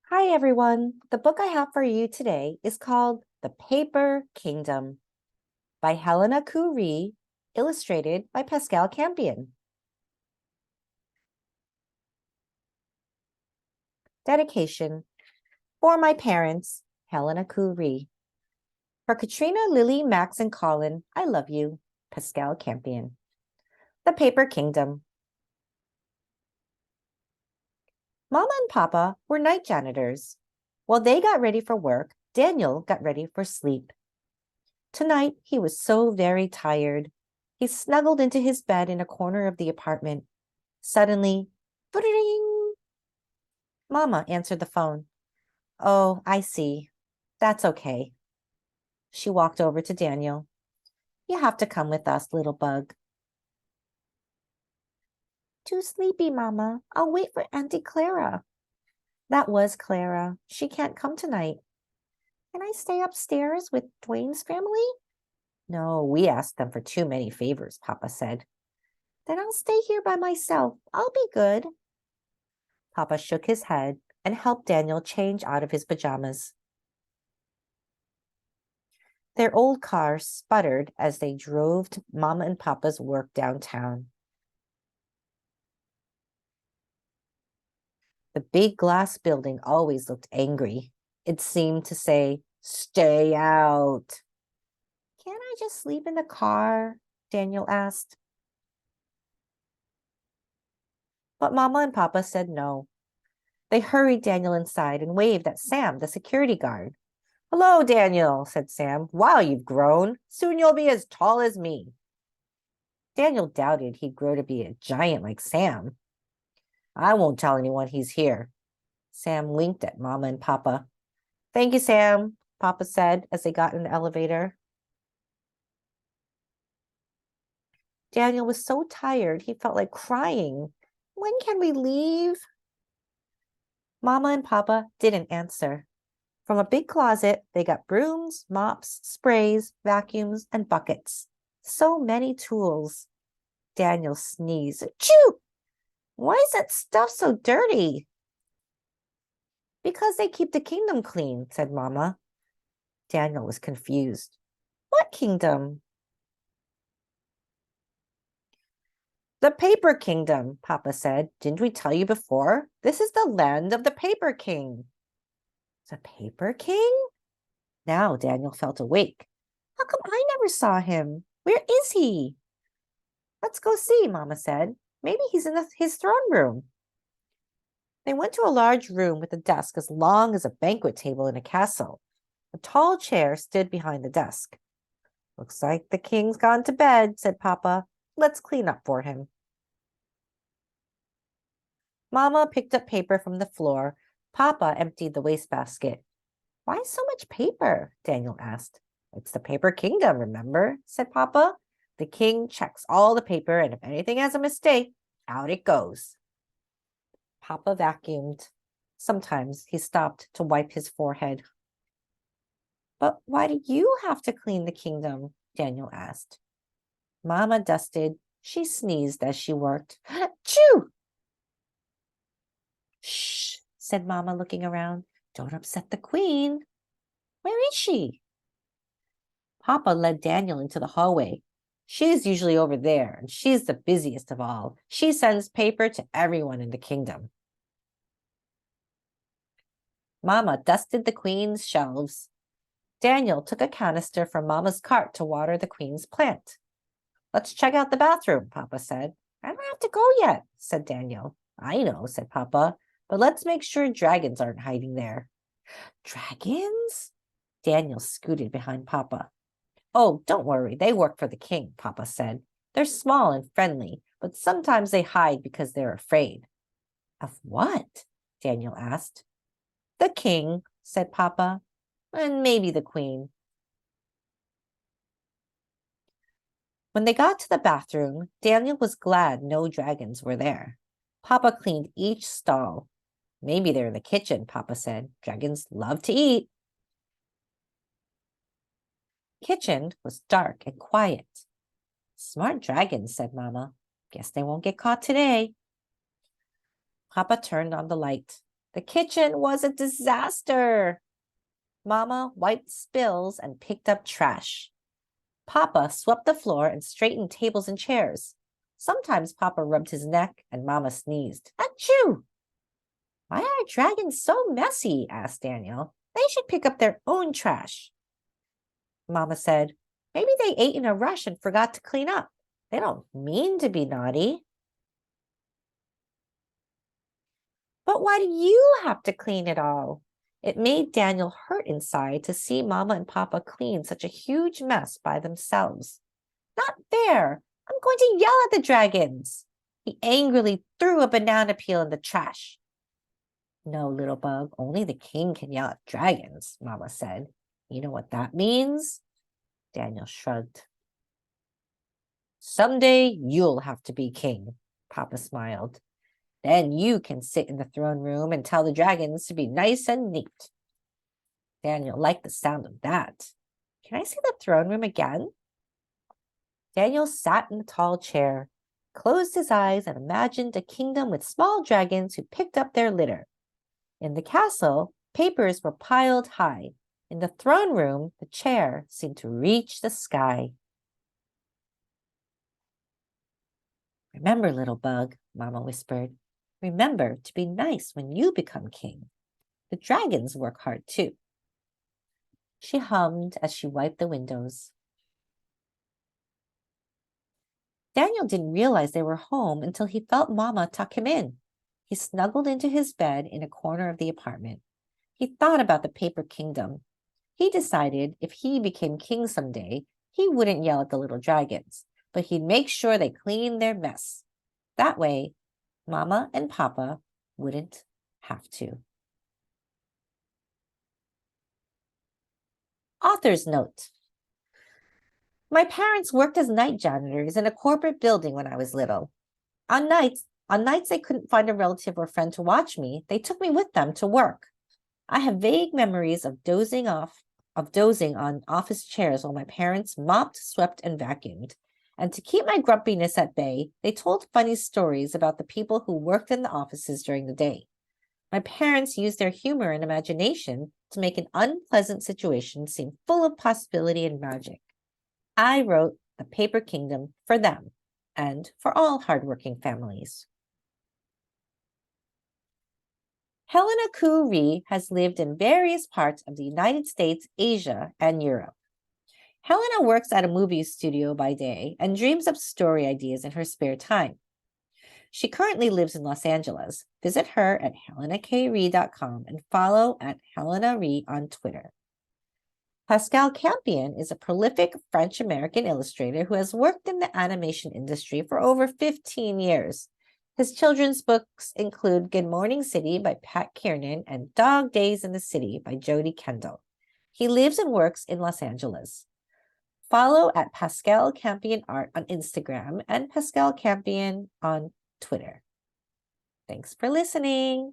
Hi, everyone. The book I have for you today is called The Paper Kingdom by Helena Ku Rhee, illustrated by Pascal Campion. Dedication. For my parents, Helena Ku Rhee. For Katrina, Lily, Max, and Colin, I love you, Pascal Campion. The Paper Kingdom. Mama and Papa were night janitors. While they got ready for work, Daniel got ready for sleep. Tonight, he was so very tired. He snuggled into his bed in a corner of the apartment. Suddenly, "Ding!" Mama answered the phone. "Oh, I see. That's okay." She walked over to Daniel. "You have to come with us, little bug." "Too sleepy, Mama. I'll wait for Auntie Clara." That was Clara. "She can't come tonight." "Can I stay upstairs with Dwayne's family?" "No, we asked them for too many favors," Papa said. "Then I'll stay here by myself. I'll be good." Papa shook his head and helped Daniel change out of his pajamas. Their old car sputtered as they drove to Mama and Papa's work downtown. The big glass building always looked angry. It seemed to say, "Stay out." "Can't I just sleep in the car?" Daniel asked. But Mama and Papa said no. They hurried Daniel inside and waved at Sam, the security guard. "Hello, Daniel," said Sam. "Wow, you've grown. Soon you'll be as tall as me." Daniel doubted he'd grow to be a giant like Sam. "I won't tell anyone he's here." Sam winked at Mama and Papa. "Thank you, Sam," Papa said as they got in the elevator. Daniel was so tired he felt like crying. "When can we leave?" Mama and Papa didn't answer. From a big closet, they got brooms, mops, sprays, vacuums, and buckets. So many tools. Daniel sneezed. "Achoo! Why is that stuff so dirty?" "Because they keep the kingdom clean," said Mama. Daniel was confused. "What kingdom?" "The Paper Kingdom," Papa said. "Didn't we tell you before? This is the land of the Paper King." "The Paper King?" Now Daniel felt awake. "How come I never saw him? Where is he?" "Let's go see," Mama said. "Maybe he's in his throne room." They went to a large room with a desk as long as a banquet table in a castle. A tall chair stood behind the desk. "Looks like the king's gone to bed," said Papa. "Let's clean up for him." Mama picked up paper from the floor. Papa emptied the wastebasket. "Why so much paper?" Daniel asked. "It's the Paper Kingdom, remember?" said Papa. "The king checks all the paper, and if anything has a mistake, out it goes." Papa vacuumed. Sometimes he stopped to wipe his forehead. "But why do you have to clean the kingdom?" Daniel asked. Mama dusted. She sneezed as she worked. "Achoo!" "Shh," said Mama, looking around. "Don't upset the queen." "Where is she?" Papa led Daniel into the hallway. "She's usually over there, and she's the busiest of all. She sends paper to everyone in the kingdom." Mama dusted the queen's shelves. Daniel took a canister from Mama's cart to water the queen's plant. "Let's check out the bathroom," Papa said. "I don't have to go yet," said Daniel. "I know," said Papa, "but let's make sure dragons aren't hiding there." "Dragons?" Daniel scooted behind Papa. "Oh, don't worry, they work for the king," Papa said. "They're small and friendly, but sometimes they hide because they're afraid." "Of what?" Daniel asked. "The king," said Papa, "and maybe the queen." When they got to the bathroom, Daniel was glad no dragons were there. Papa cleaned each stall. "Maybe they're in the kitchen," Papa said. "Dragons love to eat." Kitchen was dark and quiet. "Smart dragons," said Mama. "Guess they won't get caught today." Papa turned on the light. The kitchen was a disaster. Mama wiped spills and picked up trash. Papa swept the floor and straightened tables and chairs. Sometimes Papa rubbed his neck and Mama sneezed. Achoo! Why are dragons so messy? Asked Daniel. They should pick up their own trash. Mama said, maybe they ate in a rush and forgot to clean up. They don't mean to be naughty. But why do you have to clean it all? It made Daniel hurt inside to see Mama and Papa clean such a huge mess by themselves. Not fair. I'm going to yell at the dragons. He angrily threw a banana peel in the trash. No, little bug, only the king can yell at dragons, Mama said. You know what that means? Daniel shrugged. Someday you'll have to be king, Papa smiled. Then you can sit in the throne room and tell the dragons to be nice and neat. Daniel liked the sound of that. Can I see the throne room again? Daniel sat in the tall chair, closed his eyes, and imagined a kingdom with small dragons who picked up their litter. In the castle, papers were piled high. In the throne room, the chair seemed to reach the sky. Remember, little bug, Mama whispered. Remember to be nice when you become king. The dragons work hard too. She hummed as she wiped the windows. Daniel didn't realize they were home until he felt Mama tuck him in. He snuggled into his bed in a corner of the apartment. He thought about the paper kingdom. He decided if he became king someday, he wouldn't yell at the little dragons, but he'd make sure they cleaned their mess. That way, Mama and Papa wouldn't have to. Author's note. My parents worked as night janitors in a corporate building when I was little. On nights they couldn't find a relative or friend to watch me, they took me with them to work. I have vague memories of dozing on office chairs while my parents mopped, swept, and vacuumed. And to keep my grumpiness at bay, they told funny stories about the people who worked in the offices during the day. My parents used their humor and imagination to make an unpleasant situation seem full of possibility and magic. I wrote The Paper Kingdom for them and for all hardworking families. Helena Ku Rhee has lived in various parts of the United States, Asia, and Europe. Helena works at a movie studio by day and dreams up story ideas in her spare time. She currently lives in Los Angeles. Visit her at helenakRhee.com and follow at Helena Rhee on Twitter. Pascal Campion is a prolific French-American illustrator who has worked in the animation industry for over 15 years. His children's books include Good Morning City by Pat Kiernan and Dog Days in the City by Jody Kendall. He lives and works in Los Angeles. Follow at Pascal Campion Art on Instagram and Pascal Campion on Twitter. Thanks for listening.